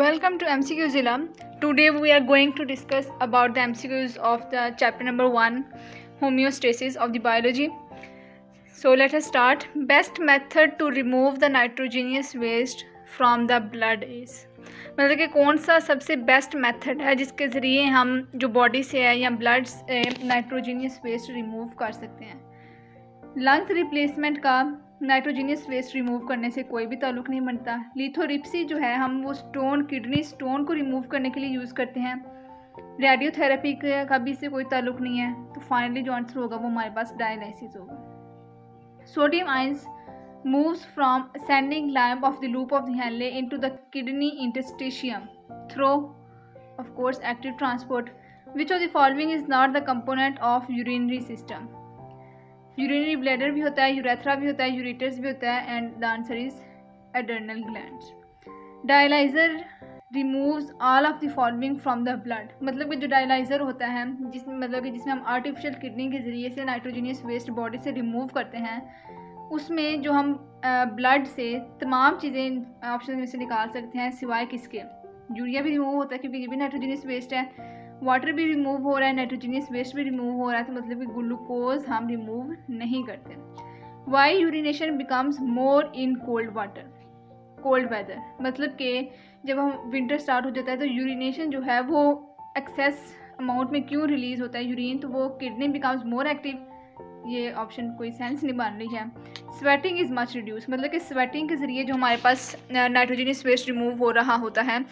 Welcome to MCQ Zilla. Today we are going to discuss about the MCQs of the chapter number 1, homeostasis of the biology. So let us start. Best method to remove the nitrogenous waste from the blood is, मतलब कि कौन सा सबसे best method है जिसके ज़रिए हम जो बॉडी से है या ब्लड से नाइट्रोजीनियस वेस्ट रिमूव कर सकते हैं। लंग्स रिप्लेसमेंट का नाइट्रोजीनियस वेस्ट रिमूव करने से कोई भी ताल्लुक नहीं बनता। लिथोरिप्सी जो है हम वो स्टोन किडनी स्टोन को रिमूव करने के लिए यूज़ करते हैं। रेडियोथेरेपी का भी इससे कोई ताल्लुक नहीं है। तो फाइनली जो आंसर होगा वो हमारे पास डायलिसिस होगा। Sodium ions moves from ascending limb of the loop of the Henle into the kidney interstitium through, of course, active transport. Which of the following is not the component of urinary system? Urinary bladder भी होता है, urethra भी होता है, ureters भी होता है, and the answer is adrenal glands. Dialyzer removes all of the following from the blood. मतलब कि जो डायलाइज़र होता है जिसमें हम आर्टिफिशियल किडनी के ज़रिए से नाइट्रोजीनियस वेस्ट बॉडी से रिमूव करते हैं, उसमें जो हम ब्लड से तमाम चीज़ें ऑप्शन में से निकाल सकते हैं सिवाय किसके। यूरिया भी रिमूव होता है क्योंकि ये भी नाइट्रोजीनियस वेस्ट है। वाटर भी रिमूव हो रहा है, नाइट्रोजीनियस वेस्ट भी रिमूव हो रहा है, तो मतलब कि ग्लूकोज हम रिमूव नहीं करते। Why urination becomes more in cold water, cold weather, मतलब कि जब हम विंटर स्टार्ट हो जाता है तो यूरिनेशन जो है वो एक्सेस अमाउंट में क्यों रिलीज़ होता है यूरिन, तो वो किडनी बिकम्स मोर एक्टिव। ये ऑप्शन कोई सेंस नहीं बन रही है। स्वेटिंग इज़ मच रिड्यूस, मतलब कि स्वेटिंग के ज़रिए जो हमारे पास नाइट्रोजीनियस वेस्ट रिमूव हो रहा होता है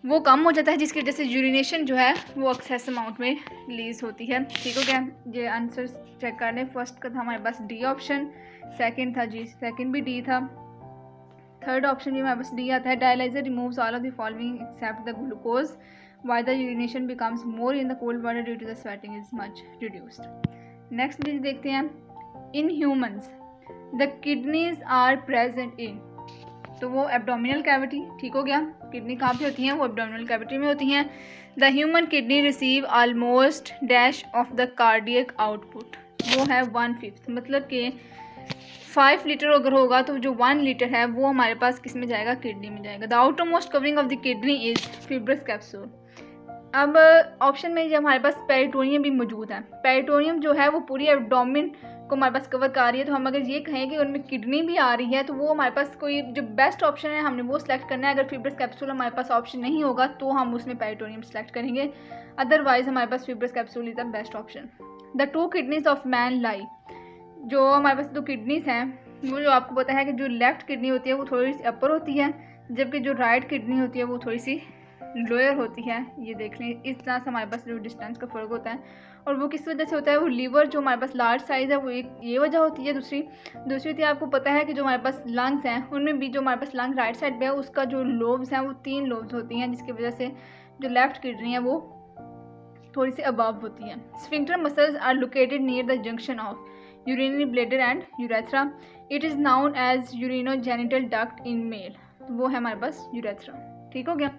वो कम हो जाता है, जिसकी वजह से यूरिनेशन जो है वो एक्सेस अमाउंट में रिलीज़ होती है। ठीक हो गया। ये आंसर चेक कर लें। फर्स्ट का था हमारे पास डी ऑप्शन, सेकंड था जी, सेकंड भी डी था, थर्ड ऑप्शन भी हमारे पास डी आता है। Dialyser removes all of the following except the glucose why the urination becomes more in the cold water due to the sweating is much reduced. Next चीज देखते हैं। In humans the kidneys are present in, तो वो abdominal cavity. ठीक हो गया। Kidney कहाँ पे होती हैं? वो एब्डोमिनल कैविटी में होती हैं। The human kidney receive almost dash of the cardiac output, वो है 1/5, मतलब कि 5 लीटर अगर होगा तो जो 1 लीटर है वो हमारे पास किस में जाएगा? किडनी में जाएगा। The outer most covering of the kidney is fibrous capsule. अब ऑप्शन में जब हमारे पास पेरिटोनियम भी मौजूद है, पेरिटोनियम जो है वो पूरी एब्डोमेन को हमारे पास कवर कर रही है, तो हम अगर ये कहें कि उनमें किडनी भी आ रही है तो वो हमारे पास कोई जो बेस्ट ऑप्शन है हमने वो सिलेक्ट करना है। अगर फिब्रस कैप्सूल हमारे पास ऑप्शन नहीं होगा तो हम उसमें पेरिटोनियम सेलेक्ट करेंगे, अदरवाइज हमारे पास fibrous capsule is the best option. The 2 kidneys of man lie, जो हमारे पास 2 किडनीज हैं वो जो आपको पता है कि जो लेफ्ट किडनी होती है वो थोड़ी सी अपर होती है, जबकि जो राइट किडनी होती है वो थोड़ी सी लोअर होती है। ये देख लें, इस तरह से हमारे पास जो डिस्टेंस का फ़र्क होता है, और वो किस वजह से होता है? वो लीवर जो हमारे पास लार्ज साइज़ है वो एक ये वजह होती है। दूसरी होती है, आपको पता है कि जो हमारे पास लंग्स हैं उनमें भी जो हमारे पास लंग राइट साइड पे है उसका जो लोब्स हैं वो 3 लोब्स होती हैं, जिसकी वजह से जो लेफ्ट किडनी है वो थोड़ी सी अबव होती है। Sphincter muscles are located near the junction of urinary bladder and urethra. It is known as urinogenital duct in male, तो वो है हमारे पास यूरेथ्रा। ठीक हो गया।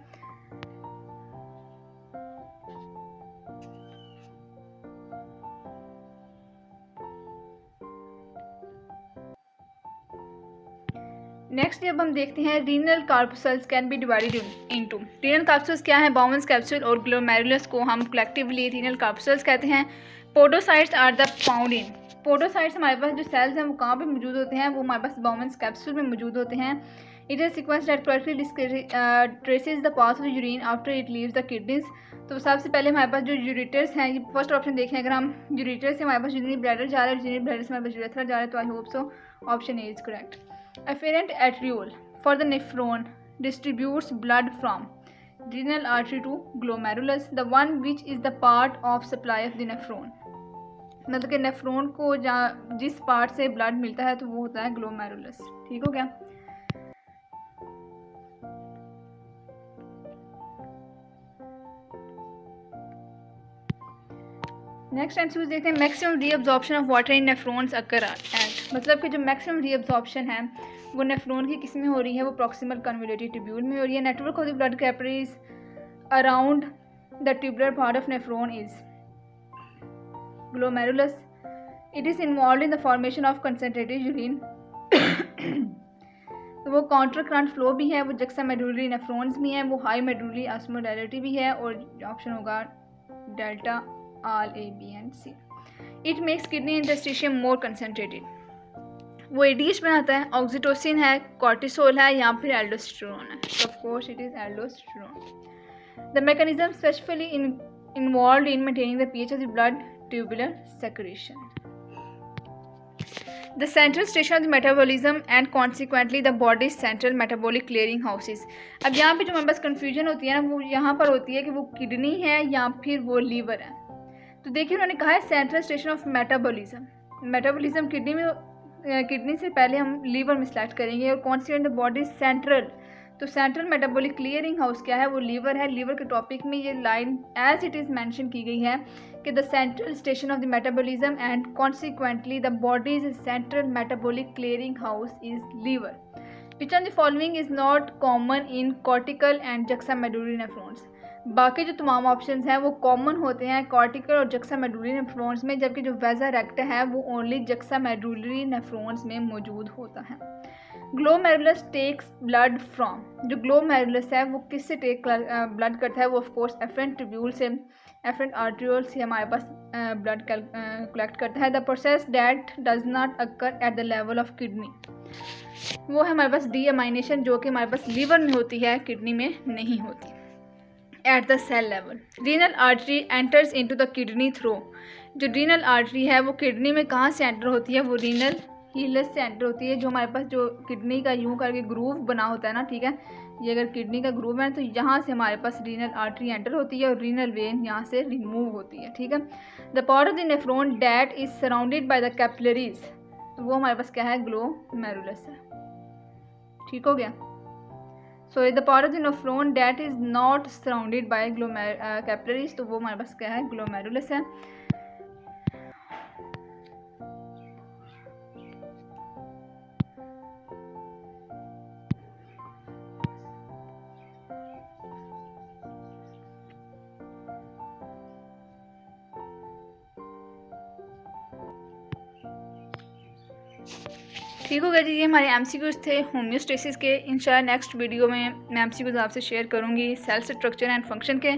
नेक्स्ट जब हम देखते हैं renal corpuscles can be divided into. Renal corpuscles क्या है? बाउंस कैप्सूल और ग्लोमेरुलस को हम कलेक्टिवली रीनल कार्पसूल्स कहते हैं। Podocytes are the found in, podocytes हमारे पास जो सेल्स हैं वो कहाँ पे मौजूद होते हैं? वो हमारे पास बाउंस कैप्सूल में मौजूद होते हैं। It is sequence that perfectly traces the path of urine after it leaves the kidneys. तो सबसे पहले हमारे पास जो यूरिटर्स हैं, ये फर्स्ट ऑप्शन देखें, अगर हम यूरिटर से हमारे पास यूरिनरी ब्लैडर जा रहा है, यूरिनरी ब्लैडर से हमारे पास यूरेथ्रा जा रहा है, तो I hope so option A is correct. Afferent arteriole for the nephron distributes blood from renal artery to glomerulus, the one which is the part of supply of the nephron, मतलब कि nephron को जिस part से blood मिलता है तो वो होता है ग्लोमेरुलस। ठीक हो गया। नेक्स्ट एमसीक्यू देखते हैं। Maximum reabsorption of water in nephrons occur at, मतलब कि जो मैक्सिमम रीअब्जॉर्प्शन है वो नेफ्रॉन की किस में हो रही है? वो प्रॉक्सिमल कन्वोल्यूटिव ट्यूब्यूल में हो रही है। Network of the blood capillaries around the tubular part of nephron is glomerulus. It is involve in the formation of concentrated urine, तो वो काउंटर करंट फ्लो भी है, वो जक्सा मेडुलरी नेफ्रॉन्स भी हैं, वो हाई मेडुलरी ऑस्मोडायलेटी भी है, और ऑप्शन होगा delta all A B and C. It makes kidney interstitium more concentrated. वो एडीएच बनाता है, ऑक्सीटोसिन है, कॉर्टिसोल है या फिर एल्डोस्टेरोन है। तो of course it is aldosterone. The mechanism specifically involved in maintaining the pH of the blood tubular secretion. The central station of the metabolism and consequently the body's central metabolic clearing houses। अब यहाँ पे जो हमारे पास confusion होती है ना, वो यहाँ पर होती है कि वो किडनी है या फिर वो लीवर है। तो देखिए उन्होंने कहा है central station of metabolism. Metabolism kidney से पहले हम लीवर में सेलेक्ट करेंगे, और कॉन्सिक्वेंट द बॉडी सेंट्रल। तो सेंट्रल मेटाबॉलिक क्लियरिंग हाउस क्या है, वो लीवर है। लीवर के टॉपिक में ये line as it is mention की गई है कि the central station of the metabolism and consequently the body's central metabolic clearing house is liver. Which of the following is not common in cortical and juxtamedullary nephrons. बाकी जो तमाम options हैं वो common होते हैं cortical और जक्सा medullary nephrons में, जबकि जो वेजा रेक्टा है वो ओनली जक्सा मेडुलरी नेफ्रॉन्स में मौजूद होता है। Glomerulus takes blood from. जो ग्लोमेरुलस है वो किससे टेक ब्लड करता है, वो ऑफकोर्स एफरेंट ट्यूब्यूल से, एफरेंट आर्ट्रियोल से हमारे पास ब्लड कलेक्ट करता है। The process that does not occur at the level of kidney. वो है हमारे पास डीएमाइनेशन, जो कि हमारे पास लीवर में होती है, किडनी में नहीं होती। At the cell level renal artery enters into the kidney through. जो रीनल आर्टरी है वो किडनी में कहाँ से एंटर होती है, वो रीनल हीलस से एंटर होती है। जो हमारे पास जो किडनी का यूं करके ग्रूव बना होता है ना, ठीक है, ये अगर किडनी का ग्रूव है तो यहाँ से हमारे पास रीनल आर्टरी एंटर होती है और रीनल वेन यहाँ से रिमूव होती है, ठीक है। The part of the nephron that is surrounded by the capillaries, तो वो हमारे पास क्या है, ग्लोमेरुलस है। ठीक हो गया। So the part of the nephron that is not surrounded by capillaries, तो वो हमारे पास क्या है, ग्लोमेरुलस है। ठीक हो गया जी, ये हमारे एमसीक्यूज थे होम्योस्टेसिस के। इंशाल्लाह नेक्स्ट वीडियो में मैं एमसीक्यूज आपसे शेयर करूँगी सेल स्ट्रक्चर एंड फंक्शन के।